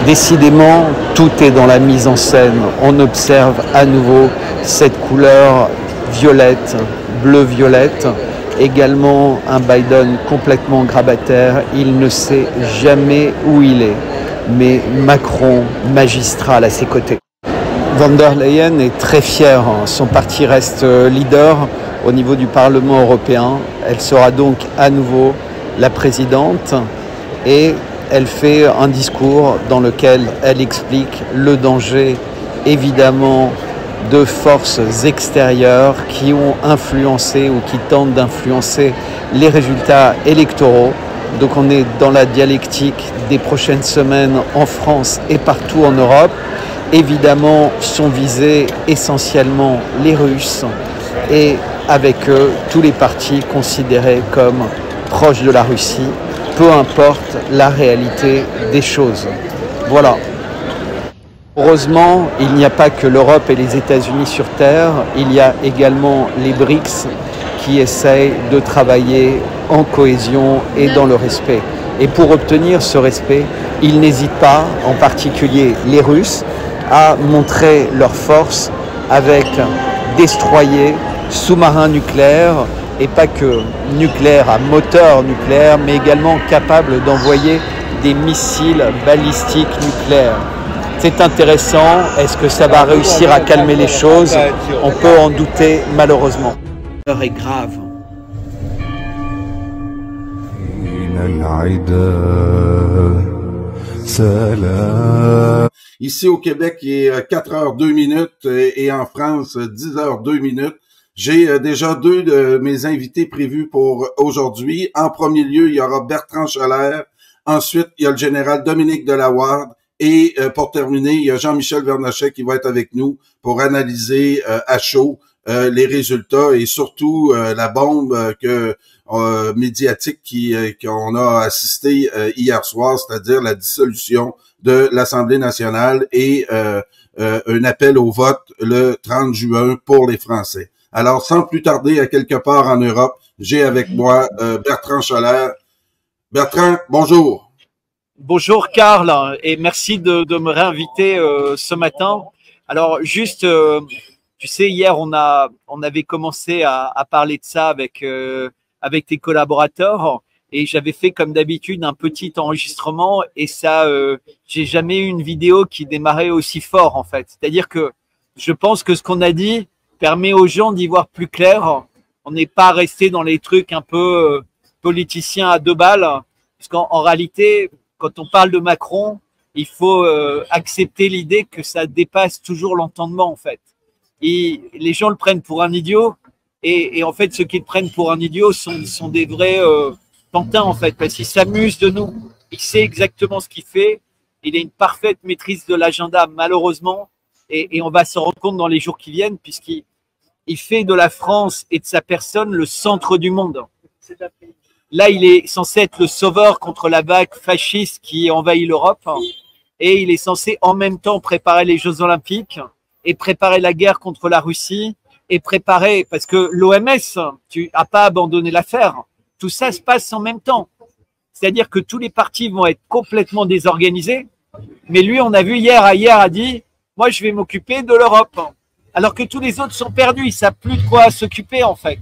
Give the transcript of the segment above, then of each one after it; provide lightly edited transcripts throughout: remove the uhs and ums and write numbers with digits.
Décidément, tout est dans la mise en scène. On observe à nouveau cette couleur violette, bleu-violette. Également un Biden complètement grabataire. Il ne sait jamais où il est. Mais Macron, magistral à ses côtés. Von der Leyen est très fière. Son parti reste leader au niveau du Parlement européen. Elle sera donc à nouveau la présidente et elle fait un discours dans lequel elle explique le danger, évidemment, de forces extérieures qui ont influencé ou qui tentent d'influencer les résultats électoraux. Donc on est dans la dialectique des prochaines semaines en France et partout en Europe. Évidemment, sont visés essentiellement les Russes et avec eux tous les partis considérés comme proches de la Russie, peu importe la réalité des choses. Voilà. Heureusement, il n'y a pas que l'Europe et les États-Unis sur Terre, il y a également les BRICS qui essayent de travailler en cohésion et dans le respect. Et pour obtenir ce respect, ils n'hésitent pas, en particulier les Russes, à montrer leur force avec destroyers, sous-marins nucléaires, et pas que nucléaires à moteur nucléaire, mais également capables d'envoyer des missiles balistiques nucléaires. C'est intéressant. Est-ce que ça va réussir à calmer les choses? On peut en douter malheureusement. L'heure est grave. Ici au Québec, il est 4h02 et en France, 10h02. J'ai déjà deux de mes invités prévus pour aujourd'hui. En premier lieu, il y aura Bertrand Schoeller. Ensuite, il y a le général Dominique Delawarde. Et pour terminer, il y a Jean-Michel Vernochet qui va être avec nous pour analyser à chaud les résultats et surtout la bombe médiatique qu'on a assisté hier soir, c'est-à-dire la dissolution de l'Assemblée nationale et un appel au vote le 30 juin pour les Français. Alors, sans plus tarder, à quelque part en Europe, j'ai avec moi Bertrand Schoeller. Bertrand, bonjour. Bonjour Karl, et merci de me réinviter ce matin. Alors juste, tu sais, hier on avait commencé à parler de ça avec tes collaborateurs et j'avais fait comme d'habitude un petit enregistrement et ça, j'ai jamais eu une vidéo qui démarrait aussi fort en fait. C'est-à-dire que je pense que ce qu'on a dit permet aux gens d'y voir plus clair. On n'est pas resté dans les trucs un peu politiciens à deux balles, parce qu'en réalité, quand on parle de Macron, il faut accepter l'idée que ça dépasse toujours l'entendement en fait. Et les gens le prennent pour un idiot et en fait ceux qui le prennent pour un idiot sont des vrais pantins en fait, parce qu'il s'amuse de nous. Il sait exactement ce qu'il fait. Il a une parfaite maîtrise de l'agenda malheureusement et on va se rendre compte dans les jours qui viennent puisqu'il fait de la France et de sa personne le centre du monde. Là, il est censé être le sauveur contre la vague fasciste qui envahit l'Europe et il est censé en même temps préparer les Jeux Olympiques et préparer la guerre contre la Russie et préparer, parce que l'OMS, tu n'as pas abandonné l'affaire, tout ça se passe en même temps. C'est-à-dire que tous les partis vont être complètement désorganisés, mais lui, on a vu hier a dit, moi je vais m'occuper de l'Europe, alors que tous les autres sont perdus, ils ne savent plus de quoi s'occuper en fait.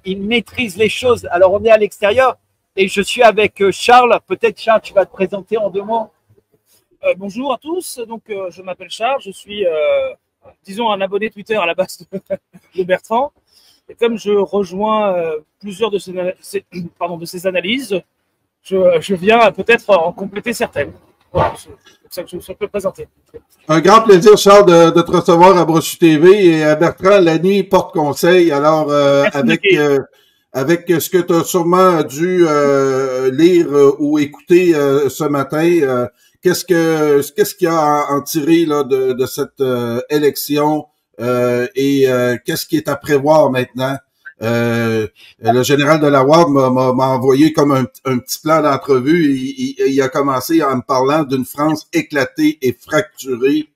Il maîtrise les choses. Alors, on est à l'extérieur et je suis avec Charles. Peut-être, Charles, tu vas te présenter en deux mots. Bonjour à tous. Donc, je m'appelle Charles. Je suis, disons, un abonné Twitter à la base de Bertrand. Et comme je rejoins plusieurs de ces analyses, je viens peut-être en compléter certaines. Voilà, c'est comme ça que je peux présenter. Un grand plaisir, Charles, de te recevoir à Brochu TV et à Bertrand Lani porte conseil. Alors, avec ce que tu as sûrement dû lire ou écouter ce matin, qu'est-ce qu'il y a à en tirer là, de cette élection et qu'est-ce qui est à prévoir maintenant? Le général Delawarde m'a envoyé comme un petit plan d'entrevue. Il a commencé en me parlant d'une France éclatée et fracturée.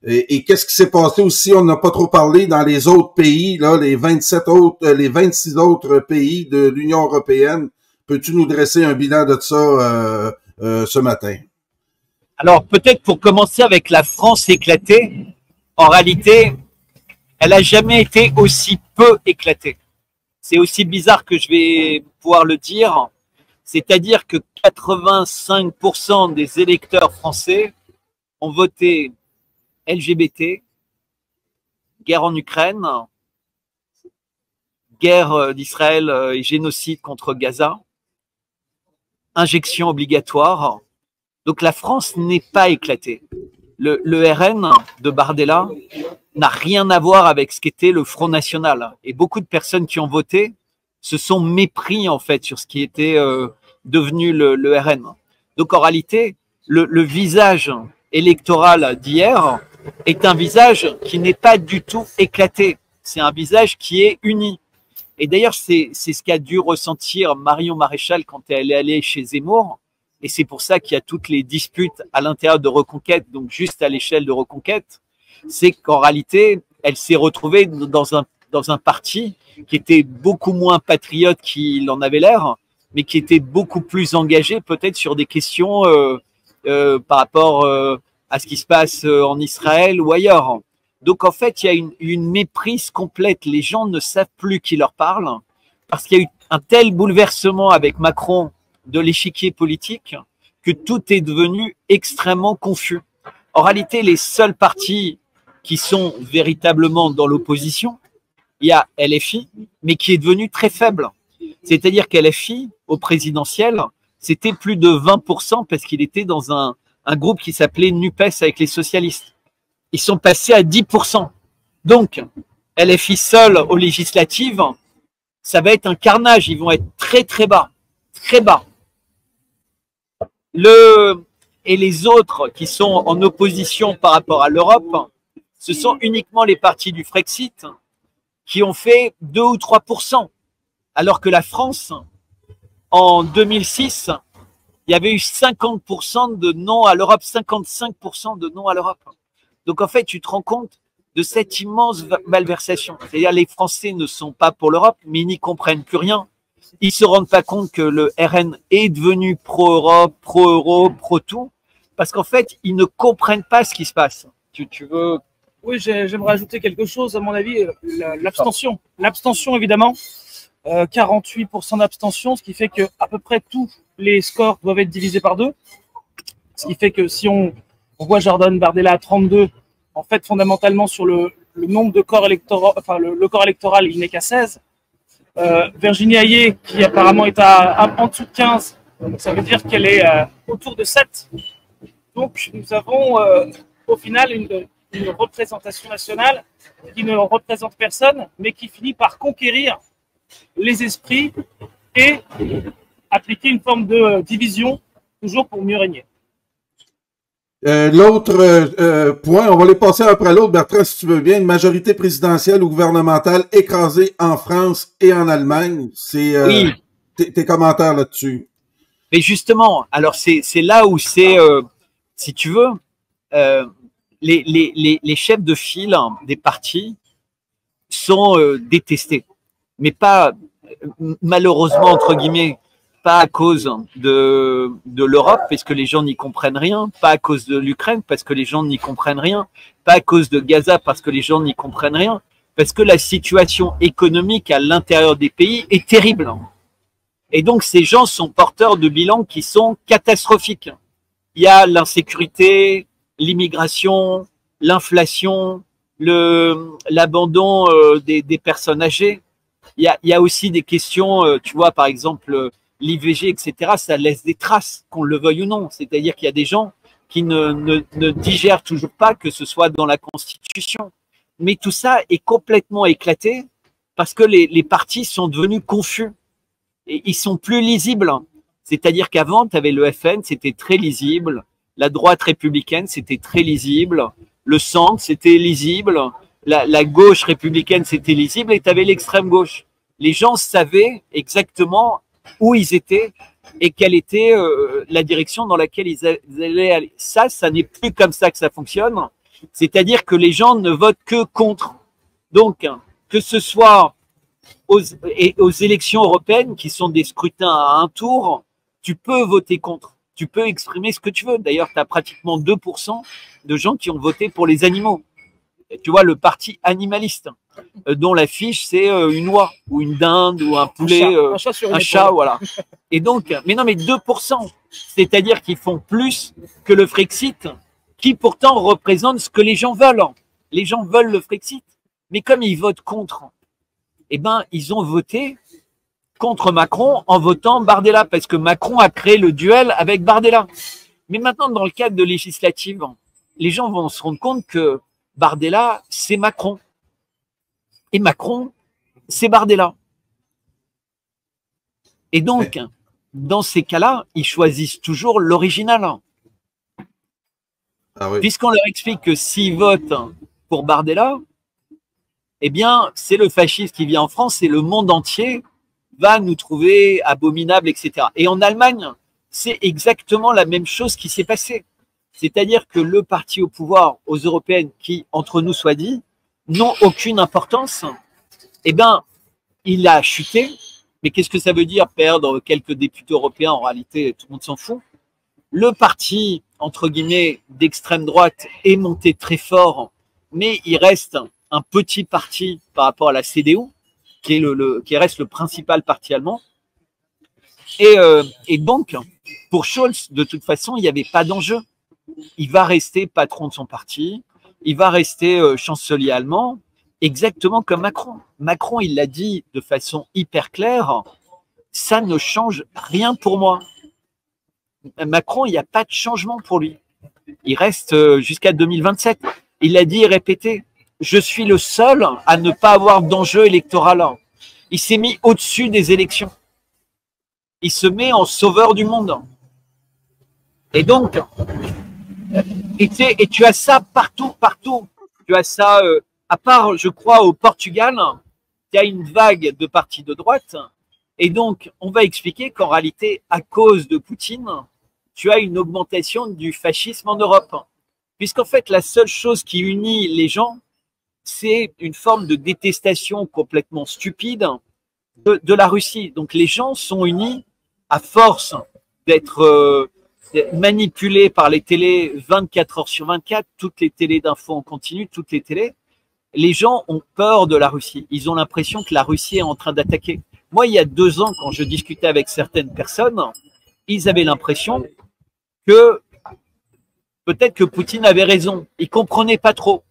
Et qu'est-ce qui s'est passé aussi? On n'a pas trop parlé dans les autres pays, là, les 26 autres pays de l'Union européenne. Peux-tu nous dresser un bilan de ça ce matin? Alors peut-être pour commencer avec la France éclatée, en réalité, elle n'a jamais été aussi peu éclatée. C'est aussi bizarre que je vais pouvoir le dire, c'est-à-dire que 85% des électeurs français ont voté LGBT, guerre en Ukraine, guerre d'Israël et génocide contre Gaza, injection obligatoire. Donc la France n'est pas éclatée. Le RN de Bardella n'a rien à voir avec ce qu'était le Front National. Et beaucoup de personnes qui ont voté se sont mépris en fait sur ce qui était devenu le RN. Donc en réalité, le visage électoral d'hier est un visage qui n'est pas du tout éclaté. C'est un visage qui est uni. Et d'ailleurs, c'est ce qu'a dû ressentir Marion Maréchal quand elle est allée chez Zemmour. Et c'est pour ça qu'il y a toutes les disputes à l'intérieur de Reconquête, donc juste à l'échelle de Reconquête. C'est qu'en réalité, elle s'est retrouvée dans un parti qui était beaucoup moins patriote qu'il en avait l'air, mais qui était beaucoup plus engagé peut-être sur des questions par rapport à ce qui se passe en Israël ou ailleurs. Donc en fait, il y a une méprise complète. Les gens ne savent plus qui leur parle parce qu'il y a eu un tel bouleversement avec Macron de l'échiquier politique que tout est devenu extrêmement confus. En réalité, les seuls partis qui sont véritablement dans l'opposition, il y a LFI, mais qui est devenu très faible. C'est-à-dire qu'LFI, au présidentiel, c'était plus de 20% parce qu'il était dans un groupe qui s'appelait NUPES avec les socialistes. Ils sont passés à 10%. Donc, LFI seul aux législatives, ça va être un carnage. Ils vont être très, très bas. Très bas. Et les autres qui sont en opposition par rapport à l'Europe, ce sont uniquement les partis du Frexit qui ont fait 2 ou 3%. Alors que la France, en 2006, il y avait eu 50% de non à l'Europe, 55% de non à l'Europe. Donc en fait, tu te rends compte de cette immense malversation. C'est-à-dire les Français ne sont pas pour l'Europe, mais ils n'y comprennent plus rien. Ils se rendent pas compte que le RN est devenu pro-Europe, pro-euro, pro-tout, parce qu'en fait, ils ne comprennent pas ce qui se passe. Tu veux... Oui, j'aimerais ajouter quelque chose, à mon avis, l'abstention. L'abstention, évidemment, 48% d'abstention, ce qui fait que à peu près tous les scores doivent être divisés par 2. Ce qui fait que si on voit Jordan Bardella à 32, en fait, fondamentalement, sur le nombre de corps électoraux, enfin, le corps électoral, il n'est qu'à 16. Virginie Hayé, qui apparemment est en dessous de 15, ça veut dire qu'elle est autour de 7. Donc, nous avons au final une représentation nationale qui ne représente personne, mais qui finit par conquérir les esprits et appliquer une forme de division, toujours pour mieux régner. L'autre point, on va les passer un après l'autre. Bertrand, si tu veux bien, une majorité présidentielle ou gouvernementale écrasée en France et en Allemagne. C'est oui. Tes commentaires là-dessus. Mais justement, alors c'est là où c'est, si tu veux, les chefs de file des partis sont détestés, mais pas malheureusement entre guillemets, pas à cause de l'Europe parce que les gens n'y comprennent rien, pas à cause de l'Ukraine parce que les gens n'y comprennent rien, pas à cause de Gaza parce que les gens n'y comprennent rien, parce que la situation économique à l'intérieur des pays est terrible. Et donc ces gens sont porteurs de bilans qui sont catastrophiques. Il y a l'insécurité, l'immigration, l'inflation, l'abandon des personnes âgées. Il y a aussi des questions, tu vois, par exemple, l'IVG, etc., ça laisse des traces, qu'on le veuille ou non. C'est-à-dire qu'il y a des gens qui ne digèrent toujours pas que ce soit dans la Constitution. Mais tout ça est complètement éclaté parce que les partis sont devenus confus. Et ils sont plus lisibles. C'est-à-dire qu'avant, tu avais le FN, c'était très lisible. La droite républicaine, c'était très lisible. Le centre, c'était lisible. La gauche républicaine, c'était lisible. Et tu avais l'extrême gauche. Les gens savaient exactement où ils étaient et quelle était la direction dans laquelle ils allaient aller. Ça n'est plus comme ça que ça fonctionne. C'est-à-dire que les gens ne votent que contre. Donc, que ce soit aux élections européennes, qui sont des scrutins à un tour, tu peux voter contre. tu peux exprimer ce que tu veux. D'ailleurs, tu as pratiquement 2% de gens qui ont voté pour les animaux. Et tu vois, le parti animaliste, dont l'affiche, c'est une oie, ou une dinde, ou un poulet, un chat, voilà. Et donc, mais non, mais 2%, c'est-à-dire qu'ils font plus que le Frexit, qui pourtant représente ce que les gens veulent. Les gens veulent le Frexit, mais comme ils votent contre, eh ben, ils ont voté contre Macron en votant Bardella, parce que Macron a créé le duel avec Bardella. Mais maintenant, dans le cadre de législatives, les gens vont se rendre compte que Bardella, c'est Macron. Et Macron, c'est Bardella. Et donc, dans ces cas-là, ils choisissent toujours l'original. Ah oui. Puisqu'on leur explique que s'ils votent pour Bardella, eh bien, c'est le fascisme qui vient en France et le monde entier va nous trouver abominables, etc. Et en Allemagne, c'est exactement la même chose qui s'est passée. C'est-à-dire que le parti au pouvoir aux européennes, qui, entre nous soit dit, n'ont aucune importance, eh bien, il a chuté. Mais qu'est-ce que ça veut dire perdre quelques députés européens? En réalité, tout le monde s'en fout. Le parti, entre guillemets, d'extrême droite est monté très fort, mais il reste un petit parti par rapport à la CDU, qui reste le principal parti allemand. Et donc, pour Scholz, de toute façon, il n'y avait pas d'enjeu. Il va rester patron de son parti, il va rester chancelier allemand, exactement comme Macron. Macron, il l'a dit de façon hyper claire, ça ne change rien pour moi. Macron, il n'y a pas de changement pour lui. Il reste jusqu'à 2027. Il l'a dit et répété, je suis le seul à ne pas avoir d'enjeu électoral. Il s'est mis au-dessus des élections. Il se met en sauveur du monde. Et donc, et tu as ça partout. Tu as ça, à part, je crois, au Portugal, il y a une vague de partis de droite. Et donc, on va expliquer qu'en réalité, à cause de Poutine, tu as une augmentation du fascisme en Europe. Puisqu'en fait, la seule chose qui unit les gens, c'est une forme de détestation complètement stupide de la Russie. Donc, les gens sont unis à force d'être manipulés par les télés 24 heures sur 24, toutes les télés d'infos en continu, toutes les télés. Les gens ont peur de la Russie. Ils ont l'impression que la Russie est en train d'attaquer. Moi, il y a 2 ans, quand je discutais avec certaines personnes, ils avaient l'impression que peut-être que Poutine avait raison. Ils comprenaient pas trop.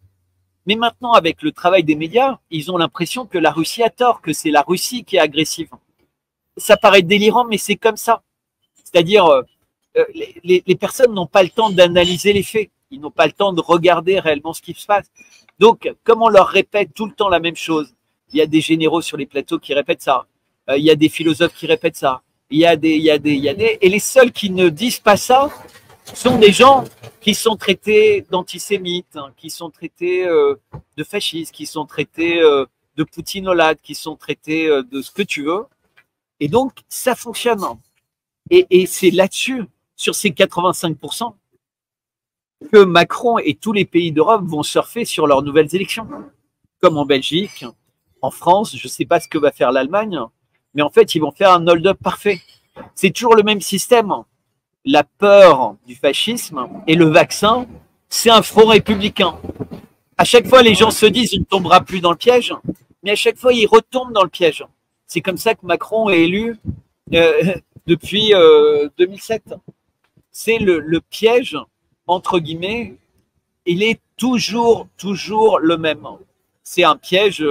Mais maintenant, avec le travail des médias, ils ont l'impression que la Russie a tort, que c'est la Russie qui est agressive. Ça paraît délirant, mais c'est comme ça. C'est-à-dire, les personnes n'ont pas le temps d'analyser les faits. Ils n'ont pas le temps de regarder réellement ce qui se passe. Donc, comme on leur répète tout le temps la même chose, il y a des généraux sur les plateaux qui répètent ça. Il y a des philosophes qui répètent ça. Il y a des, et les seuls qui ne disent pas ça sont des gens qui sont traités d'antisémites, hein, qui sont traités de fascistes, qui sont traités de poutinolades, qui sont traités de ce que tu veux. Et donc, ça fonctionne. Et c'est là-dessus, sur ces 85%, que Macron et tous les pays d'Europe vont surfer sur leurs nouvelles élections. Comme en Belgique, en France, je ne sais pas ce que va faire l'Allemagne, mais en fait, ils vont faire un hold-up parfait. C'est toujours le même système. La peur du fascisme et le vaccin, c'est un front républicain. À chaque fois, les gens se disent il ne tombera plus dans le piège, mais à chaque fois, ils retombent dans le piège. C'est comme ça que Macron est élu depuis 2007. C'est le piège, entre guillemets, il est toujours le même. C'est un piège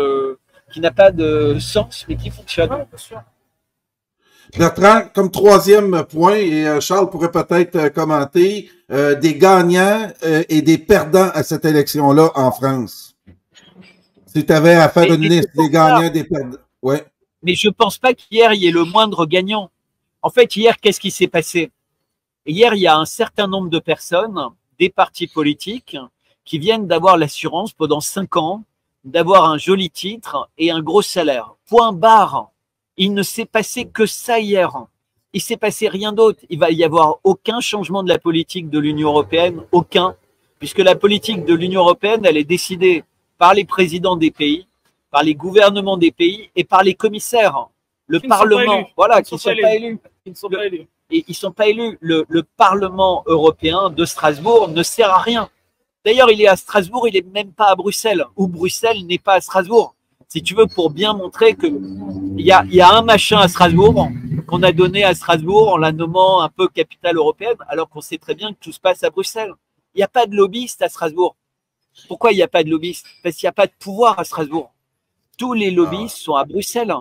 qui n'a pas de sens, mais qui fonctionne. Ouais, bien sûr. Bertrand, comme 3e point, et Charles pourrait peut-être commenter, des gagnants et des perdants à cette élection-là en France. Si tu avais à faire une liste des gagnants, des perdants. Ouais. Mais je ne pense pas qu'hier, il y ait le moindre gagnant. En fait, hier, qu'est-ce qui s'est passé? Hier, il y a un certain nombre de personnes, des partis politiques, qui viennent d'avoir l'assurance pendant 5 ans d'avoir un joli titre et un gros salaire. Point barre. Il ne s'est passé que ça hier. Il s'est passé rien d'autre. Il va y avoir aucun changement de la politique de l'Union européenne, aucun, puisque la politique de l'Union européenne, elle est décidée par les présidents des pays, par les gouvernements des pays et par les commissaires. Le Parlement, voilà, qui ne sont pas élus. et ils sont pas élus. Le Parlement européen de Strasbourg ne sert à rien. D'ailleurs, il est à Strasbourg, il est même pas à Bruxelles, ou Bruxelles n'est pas à Strasbourg. Si tu veux, pour bien montrer que il y a un machin à Strasbourg qu'on a donné à Strasbourg en la nommant un peu capitale européenne, alors qu'on sait très bien que tout se passe à Bruxelles. Il n'y a pas de lobbyiste à Strasbourg. Pourquoi il n'y a pas de lobbyiste? Parce qu'il n'y a pas de pouvoir à Strasbourg. Tous les lobbyistes sont à Bruxelles.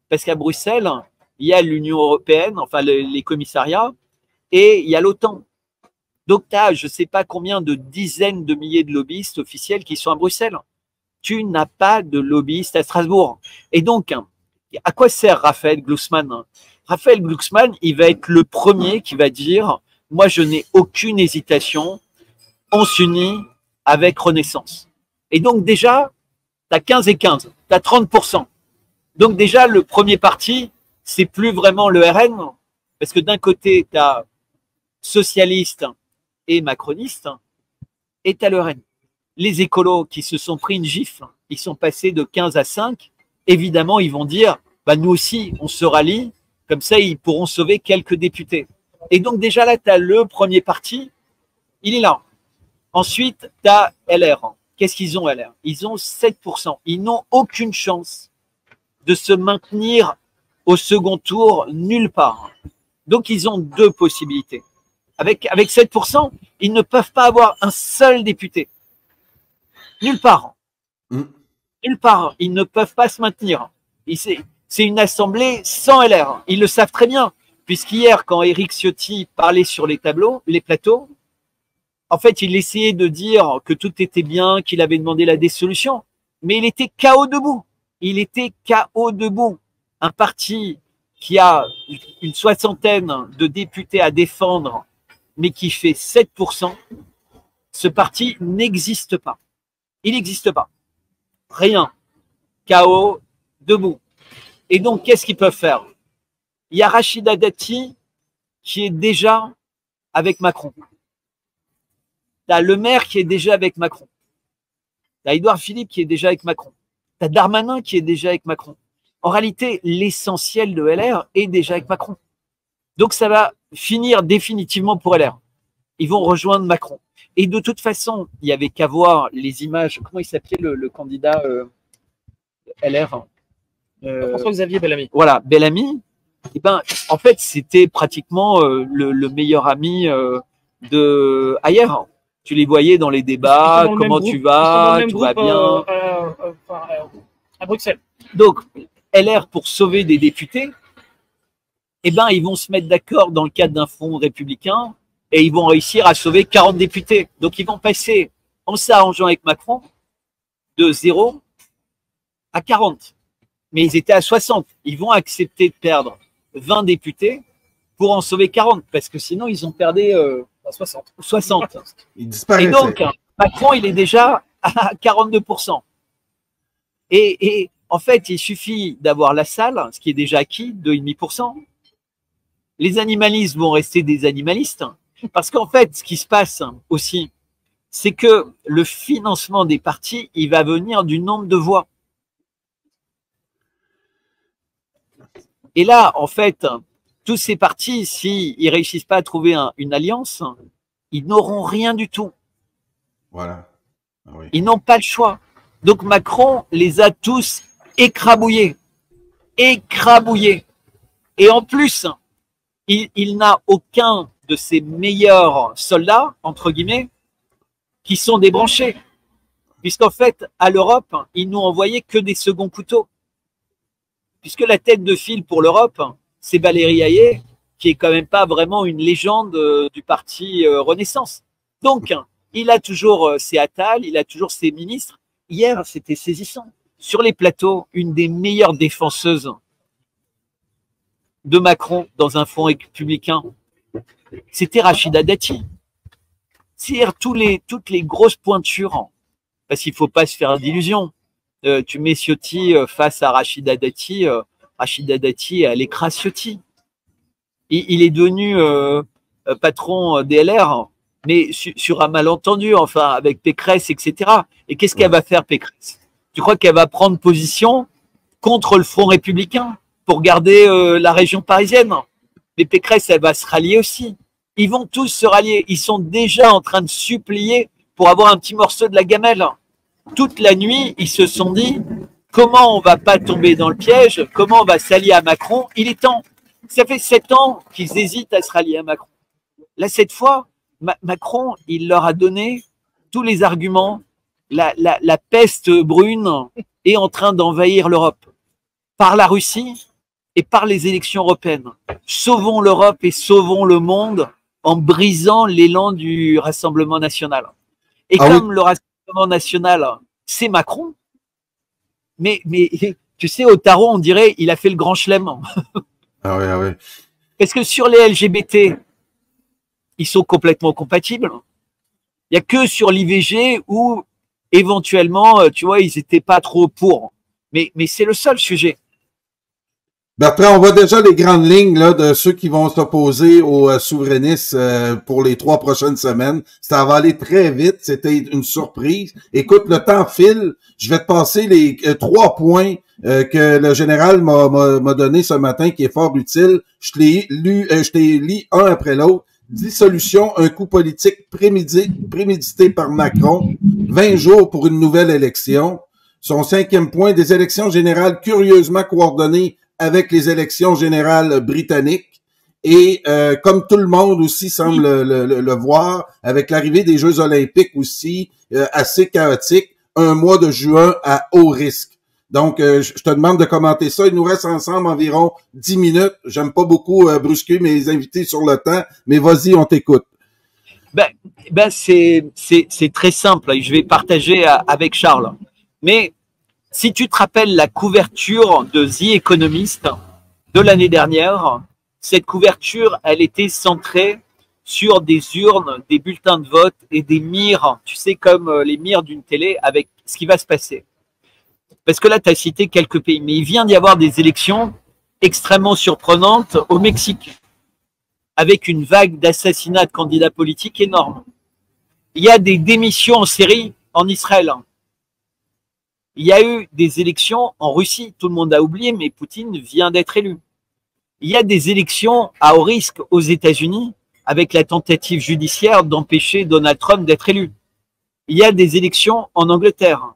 Parce qu'à Bruxelles, il y a l'Union européenne, enfin les commissariats, et il y a l'OTAN. Donc, tu as je ne sais pas combien de dizaines de milliers de lobbyistes officiels qui sont à Bruxelles. Tu n'as pas de lobbyiste à Strasbourg. Et donc, à quoi sert Raphaël Glucksmann? Raphaël Glucksmann, il va être le premier qui va dire « Moi, je n'ai aucune hésitation, on s'unit avec Renaissance ». Et donc déjà, tu as 15 et 15, tu as 30%. Donc déjà, le premier parti, c'est plus vraiment le RN, parce que d'un côté, tu as socialiste et macroniste, et tu as le RN. Les écolos qui se sont pris une gifle, ils sont passés de 15 à 5, évidemment, ils vont dire, bah, nous aussi, on se rallie, comme ça, ils pourront sauver quelques députés. Et donc déjà là, tu as le premier parti, il est là. Ensuite, tu as LR. Qu'est-ce qu'ils ont, LR? Ils ont 7%. Ils n'ont aucune chance de se maintenir au second tour nulle part. Donc, ils ont deux possibilités. Avec 7%, ils ne peuvent pas avoir un seul député. Nulle part. Nulle part. Ils ne peuvent pas se maintenir. C'est une assemblée sans LR. Ils le savent très bien. Puisqu'hier, quand Éric Ciotti parlait sur les plateaux, en fait, il essayait de dire que tout était bien, qu'il avait demandé la dissolution, mais il était KO debout. Il était KO debout. Un parti qui a une soixantaine de députés à défendre, mais qui fait 7%, ce parti n'existe pas. Il n'existe pas. Rien. KO debout. Et donc, qu'est-ce qu'ils peuvent faire? Il y a Rachida Dati qui est déjà avec Macron. Tu as le maire qui est déjà avec Macron. Tu as Édouard Philippe qui est déjà avec Macron. Tu as Darmanin qui est déjà avec Macron. En réalité, l'essentiel de LR est déjà avec Macron. Donc, ça va finir définitivement pour LR. Ils vont rejoindre Macron. Et de toute façon, il n'y avait qu'à voir les images. Comment il s'appelait le candidat LR François-Xavier Bellamy. Voilà, Bellamy. Et ben, en fait, c'était pratiquement le meilleur ami de Ayer. Tu les voyais dans les débats, comment tu vas, tout va bien. À Bruxelles. Donc, LR, pour sauver des députés, eh ben, ils vont se mettre d'accord dans le cadre d'un front républicain et ils vont réussir à sauver 40 députés. Donc, ils vont passer, en s'arrangeant avec Macron, de 0 à 40. Mais ils étaient à 60. Ils vont accepter de perdre 20 députés pour en sauver 40, parce que sinon, ils ont perdu 60. Et donc, Macron, il est déjà à 42%. Et en fait, il suffit d'avoir la salle, ce qui est déjà acquis, 2,5%. Les animalistes vont rester des animalistes, parce qu'en fait, ce qui se passe aussi, c'est que le financement des partis, il va venir du nombre de voix. Et là, en fait, tous ces partis, s'ils ne réussissent pas à trouver une alliance, ils n'auront rien du tout. Voilà. Ah oui. Ils n'ont pas le choix. Donc Macron les a tous écrabouillés. Écrabouillés. Et en plus, il n'a aucun de ses meilleurs soldats, entre guillemets, qui sont débranchés. Puisqu'en fait, à l'Europe, ils n'ont envoyé que des seconds couteaux. Puisque la tête de file pour l'Europe, c'est Valérie Hayet, qui est quand même pas vraiment une légende du parti Renaissance. Donc, il a toujours ses Attal, il a toujours ses ministres. Hier, c'était saisissant. Sur les plateaux, une des meilleures défenseuses de Macron dans un front républicain, c'était Rachida Dati. C'est-à-dire toutes les grosses pointures, parce qu'il ne faut pas se faire d'illusions. Tu mets Ciotti face à Rachida Dati, elle écrase Ciotti. Il est devenu patron des LR, mais sur un malentendu, enfin, avec Pécresse, etc. Et qu'est-ce qu'elle va faire, Pécresse? Tu crois qu'elle va prendre position contre le Front républicain pour garder la région parisienne? mais Pécresse, elle va se rallier aussi. Ils vont tous se rallier. Ils sont déjà en train de supplier pour avoir un petit morceau de la gamelle. Toute la nuit, ils se sont dit comment on va pas tomber dans le piège, comment on va s'allier à Macron. Il est temps. Ça fait 7 ans qu'ils hésitent à se rallier à Macron. Là, cette fois, Macron, il leur a donné tous les arguments. La peste brune est en train d'envahir l'Europe par la Russie et par les élections européennes. Sauvons l'Europe et sauvons le monde en brisant l'élan du Rassemblement national. Et comme le Rassemblement national, c'est Macron, mais tu sais, au tarot, on dirait il a fait le grand chelem. Ah oui, ah oui. Parce que sur les LGBT, ils sont complètement compatibles. Il n'y a que sur l'IVG où, éventuellement, tu vois, ils n'étaient pas trop pour. Mais c'est le seul sujet. Bertrand, on voit déjà les grandes lignes là, de ceux qui vont s'opposer aux souverainistes pour les 3 prochaines semaines. Ça va aller très vite. C'était une surprise. Écoute, le temps file. Je vais te passer les 3 points que le général m'a donné ce matin, qui est fort utile. Je t'ai lu un après l'autre. Dissolution, un coup politique prémédité par Macron. 20 jours pour une nouvelle élection. Son 5e point, des élections générales curieusement coordonnées avec les élections générales britanniques. Et comme tout le monde aussi semble le voir, avec l'arrivée des Jeux olympiques aussi, assez chaotique, un mois de juin à haut risque. Donc, je te demande de commenter ça. Il nous reste ensemble environ 10 minutes. J'aime pas beaucoup brusquer mes invités sur le temps, mais vas-y, on t'écoute. Ben c'est très simple. Je vais partager avec Charles. Mais si tu te rappelles la couverture de The Economist de l'année dernière, cette couverture, elle était centrée sur des urnes, des bulletins de vote et des mires, tu sais, comme les mires d'une télé avec ce qui va se passer. Parce que là, tu as cité quelques pays, mais il vient d'y avoir des élections extrêmement surprenantes au Mexique, avec une vague d'assassinats de candidats politiques énorme. Il y a des démissions en série en Israël. Il y a eu des élections en Russie, tout le monde a oublié, mais Poutine vient d'être élu. Il y a des élections à haut risque aux États-Unis, avec la tentative judiciaire d'empêcher Donald Trump d'être élu. Il y a des élections en Angleterre.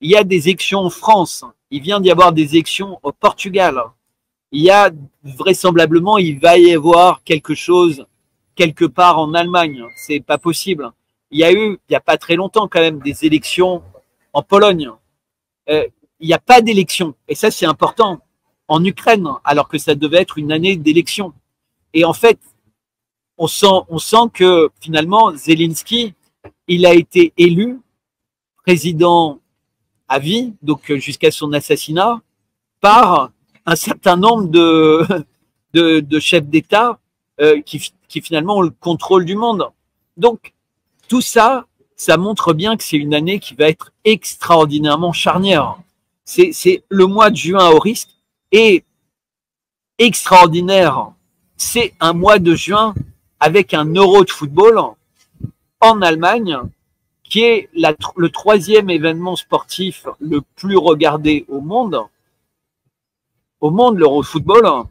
Il y a des élections en France. Il vient d'y avoir des élections au Portugal. Il y a vraisemblablement, il va y avoir quelque chose quelque part en Allemagne. C'est pas possible. Il y a eu, il y a pas très longtemps quand même, des élections en Pologne. Il n'y a pas d'élection. Et ça, c'est important. En Ukraine, alors que ça devait être une année d'élection. Et en fait, on sent que finalement, Zelensky, il a été élu président à vie, donc jusqu'à son assassinat, par un certain nombre de chefs d'État qui finalement ont le contrôle du monde. Donc, tout ça, ça montre bien que c'est une année qui va être extraordinairement charnière. C'est le mois de juin au risque et extraordinaire. C'est un mois de juin avec un Euro de football en Allemagne qui est le 3e événement sportif le plus regardé au monde, l'Euro de football.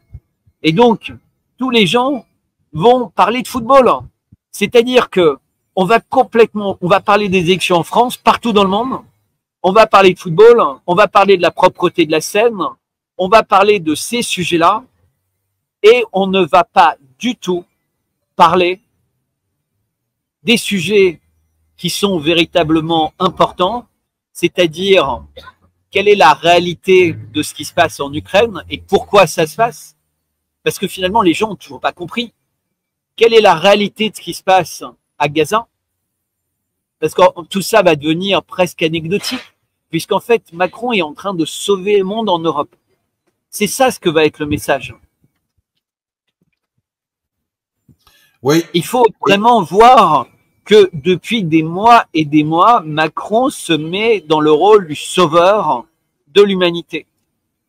Et donc, tous les gens vont parler de football. C'est-à-dire que on va parler des élections en France, partout dans le monde. On va parler de football, on va parler de la propreté de la scène, on va parler de ces sujets-là, et on ne va pas du tout parler des sujets qui sont véritablement importants, c'est-à-dire quelle est la réalité de ce qui se passe en Ukraine et pourquoi ça se passe. Parce que finalement, les gens n'ont toujours pas compris. Quelle est la réalité de ce qui se passe à Gaza? Parce que tout ça va devenir presque anecdotique, puisqu'en fait, Macron est en train de sauver le monde en Europe. C'est ça ce que va être le message. Oui. Il faut vraiment voir que depuis des mois et des mois, Macron se met dans le rôle du sauveur de l'humanité.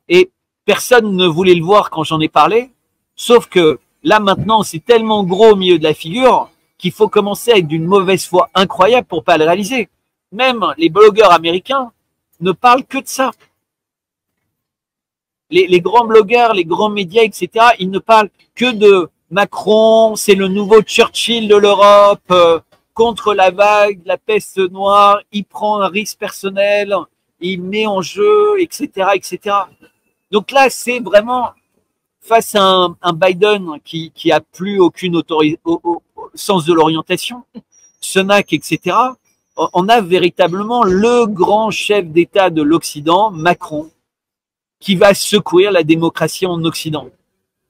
Et personne ne voulait le voir quand j'en ai parlé, sauf que là maintenant, c'est tellement gros au milieu de la figure qu'il faut commencer avec d'une mauvaise foi incroyable pour pas le réaliser. Même les blogueurs américains ne parlent que de ça. Les grands blogueurs, les grands médias, etc., ils ne parlent que Macron, c'est le nouveau Churchill de l'Europe, contre la vague, la peste noire, il prend un risque personnel, il met en jeu, etc., etc. Donc là, c'est vraiment face à un Biden qui a plus aucune autorité au sens de l'orientation, Sunak, etc. On a véritablement le grand chef d'État de l'Occident, Macron, qui va secourir la démocratie en Occident.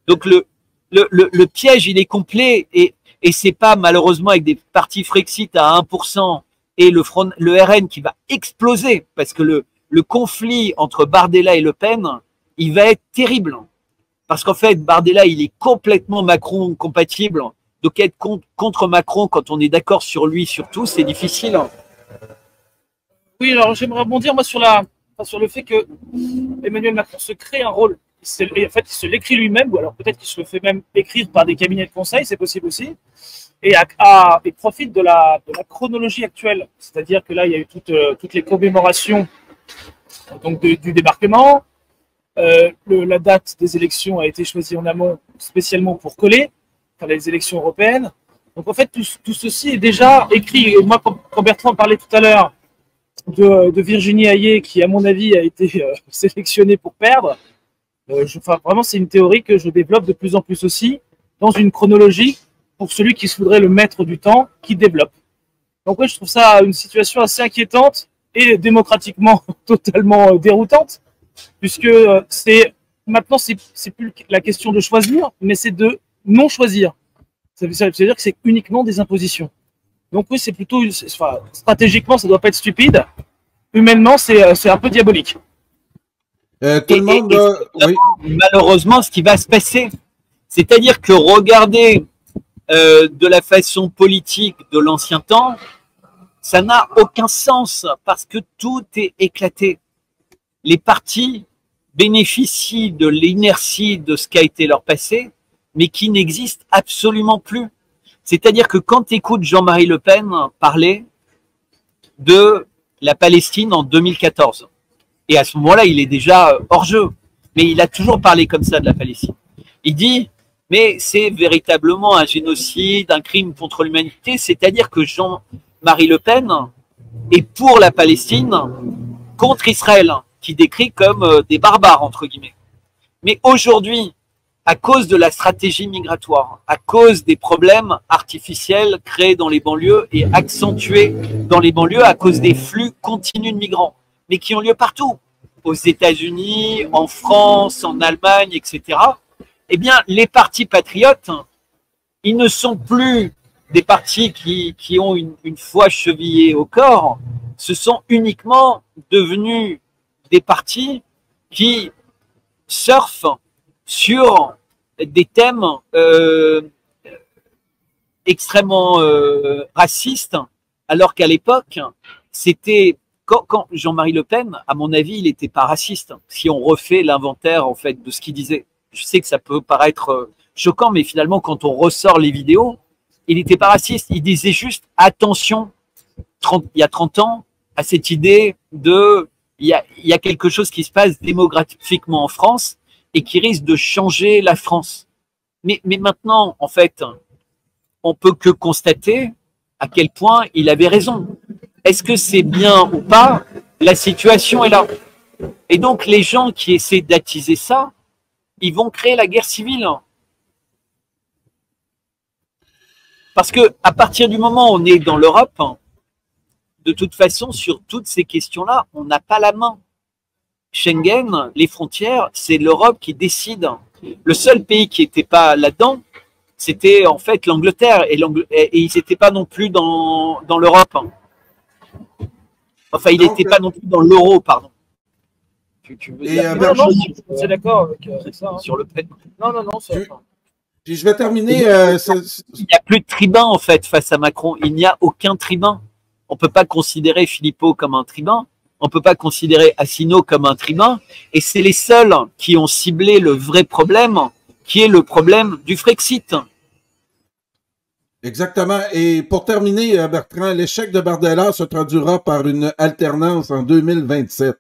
Donc le piège, il est complet et c'est pas malheureusement avec des partis Frexit à 1% et le RN qui va exploser parce que le conflit entre Bardella et Le Pen, il va être terrible. Parce qu'en fait, Bardella, il est complètement Macron compatible. Donc être contre Macron quand on est d'accord sur lui, surtout, c'est difficile. Oui, alors j'aimerais rebondir moi sur le fait que Emmanuel Macron se crée un rôle. En fait, il se l'écrit lui-même, ou alors peut-être qu'il se le fait même écrire par des cabinets de conseil, c'est possible aussi. Et profite de la chronologie actuelle. C'est-à-dire que là, il y a eu toutes les commémorations donc du débarquement. La date des élections a été choisie en amont spécialement pour coller, enfin, les élections européennes. Donc en fait, tout ceci est déjà écrit. Et moi, quand Bertrand parlait tout à l'heure de Virginie Hayé, qui à mon avis a été sélectionnée pour perdre, vraiment c'est une théorie que je développe de plus en plus aussi, dans une chronologie pour celui qui se voudrait le maître du temps, qui développe. Donc oui, je trouve ça une situation assez inquiétante et démocratiquement totalement déroutante, puisque maintenant c'est plus la question de choisir, mais c'est de non choisir. Ça veut dire que c'est uniquement des impositions. Donc oui, c'est plutôt, stratégiquement, ça doit pas être stupide. Humainement, c'est un peu diabolique. Tout le monde oui. Malheureusement, ce qui va se passer, c'est-à-dire que regarder de la façon politique de l'ancien temps, ça n'a aucun sens parce que tout est éclaté. Les partis bénéficient de l'inertie de ce qu'a été leur passé, mais qui n'existe absolument plus. C'est-à-dire que quand tu écoutes Jean-Marie Le Pen parler de la Palestine en 2014, et à ce moment-là, il est déjà hors jeu, mais il a toujours parlé comme ça de la Palestine. Il dit, mais c'est véritablement un génocide, un crime contre l'humanité, c'est-à-dire que Jean-Marie Le Pen est pour la Palestine contre Israël, qui décrit comme des barbares, entre guillemets. Mais aujourd'hui, à cause de la stratégie migratoire, à cause des problèmes artificiels créés dans les banlieues et accentués dans les banlieues à cause des flux continus de migrants, mais qui ont lieu partout, aux États-Unis, en France, en Allemagne, etc. Eh bien, les partis patriotes, ils ne sont plus des partis qui ont une foi chevillée au corps, ce sont uniquement devenus des partis qui surfent sur des thèmes extrêmement racistes, alors qu'à l'époque, c'était quand Jean-Marie Le Pen, à mon avis, il n'était pas raciste. Si on refait l'inventaire en fait de ce qu'il disait, je sais que ça peut paraître choquant, mais finalement, quand on ressort les vidéos, il n'était pas raciste. Il disait juste attention, il y a 30 ans, à cette idée de il y a quelque chose qui se passe démographiquement en France et qui risque de changer la France. Mais maintenant, en fait, on peut que constater à quel point il avait raison. Est-ce que c'est bien ou pas? La situation est là. Et donc, les gens qui essaient d'attiser ça, ils vont créer la guerre civile. Parce que à partir du moment où on est dans l'Europe, de toute façon, sur toutes ces questions-là, on n'a pas la main. Schengen, les frontières, c'est l'Europe qui décide. Le seul pays qui n'était pas là-dedans, c'était en fait l'Angleterre. Et ils n'étaient pas non plus dans l'Europe. Enfin, il n'était pas non plus dans l'euro, pardon. Tu veux dire c'est d'accord avec ça. Hein. Sur Le Pen. Non. Je vais terminer. Il n'y a plus de tribun, en fait, face à Macron. Il n'y a aucun tribun. On ne peut pas considérer Philippot comme un tribun. On ne peut pas considérer Asselineau comme un tribun. Et c'est les seuls qui ont ciblé le vrai problème, qui est le problème du Frexit. Exactement. Et pour terminer, Bertrand, l'échec de Bardella se traduira par une alternance en 2027.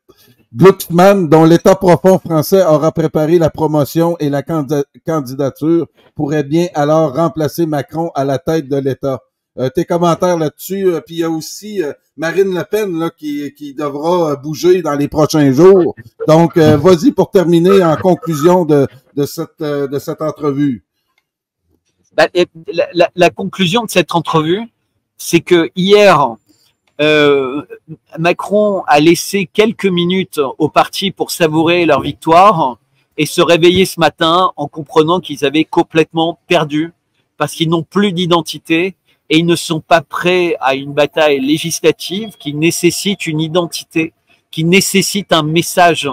Glucksmann, dont l'État profond français aura préparé la promotion et la candidature, pourrait bien alors remplacer Macron à la tête de l'État. Tes commentaires là-dessus, puis il y a aussi Marine Le Pen là, qui devra bouger dans les prochains jours. Donc, vas-y pour terminer en conclusion de cette entrevue. Ben, la conclusion de cette entrevue, c'est que hier, Macron a laissé quelques minutes au parti pour savourer leur victoire et se réveiller ce matin en comprenant qu'ils avaient complètement perdu parce qu'ils n'ont plus d'identité et ils ne sont pas prêts à une bataille législative qui nécessite une identité, qui nécessite un message.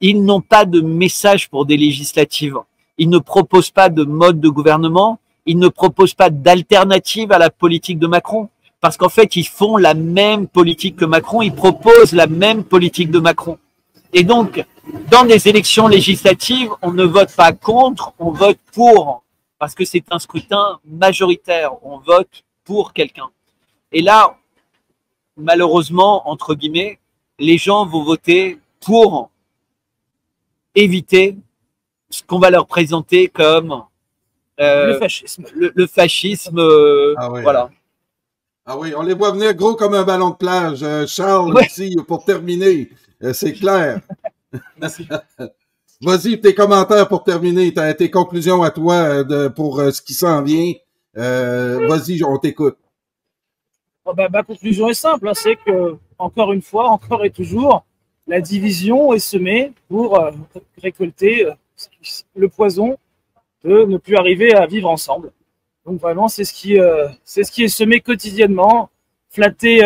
Ils n'ont pas de message pour des législatives. Ils ne proposent pas de mode de gouvernement. Ils ne proposent pas d'alternative à la politique de Macron. Parce qu'en fait, ils font la même politique que Macron. Ils proposent la même politique de Macron. Et donc, dans des élections législatives, on ne vote pas contre, on vote pour. Parce que c'est un scrutin majoritaire. On vote pour quelqu'un. Et là, malheureusement, entre guillemets, les gens vont voter pour éviter ce qu'on va leur présenter comme le fascisme. Le fascisme, ah oui. Voilà. Ah oui, on les voit venir gros comme un ballon de plage. Charles, ouais. Ici, pour terminer, c'est clair. Vas-y, tes commentaires pour terminer, tes conclusions à toi pour ce qui s'en vient. Vas-y, on t'écoute. Oh ben, ma conclusion est simple, hein, c'est que, encore une fois, encore et toujours, la division est semée pour récolter le poison de ne plus arriver à vivre ensemble. Donc vraiment, c'est ce qui est semé quotidiennement, flatter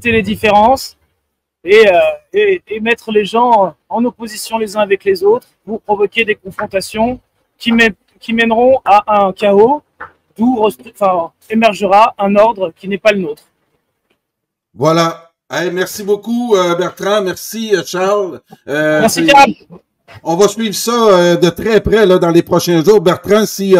les différences et mettre les gens en opposition les uns avec les autres pour provoquer des confrontations qui mèneront à un chaos d'où émergera un ordre qui n'est pas le nôtre. Voilà. Hey, merci beaucoup, Bertrand. Merci, Charles. Merci, Karl. On va suivre ça de très près là, dans les prochains jours. Bertrand, s'il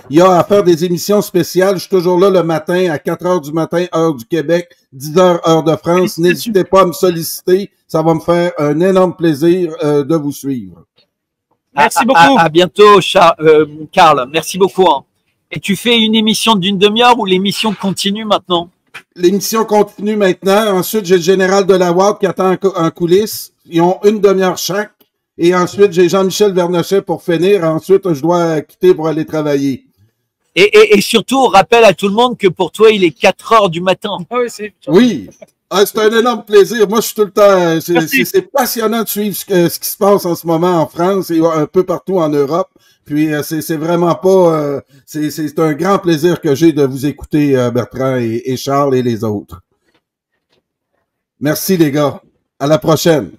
y a à faire des émissions spéciales, je suis toujours là le matin à 4 heures du matin, heure du Québec, 10 heures, heure de France. N'hésitez pas à me solliciter. Ça va me faire un énorme plaisir de vous suivre. Merci beaucoup. À bientôt, Karl. Merci beaucoup. Hein. Et tu fais une émission d'une demi-heure ou l'émission continue maintenant? L'émission continue maintenant. Ensuite, j'ai le général Delaware qui attend en coulisses. Ils ont une demi-heure chaque. Et ensuite, j'ai Jean-Michel Vernochet pour finir. Ensuite, je dois quitter pour aller travailler. Et surtout, rappelle à tout le monde que pour toi, il est 4 heures du matin. Ah oui. Ah, c'est un énorme plaisir. Moi, je suis tout le temps... C'est passionnant de suivre ce qui se passe en ce moment en France et un peu partout en Europe. Puis, c'est vraiment pas... c'est un grand plaisir que j'ai de vous écouter, Bertrand et Charles et les autres. Merci, les gars. À la prochaine.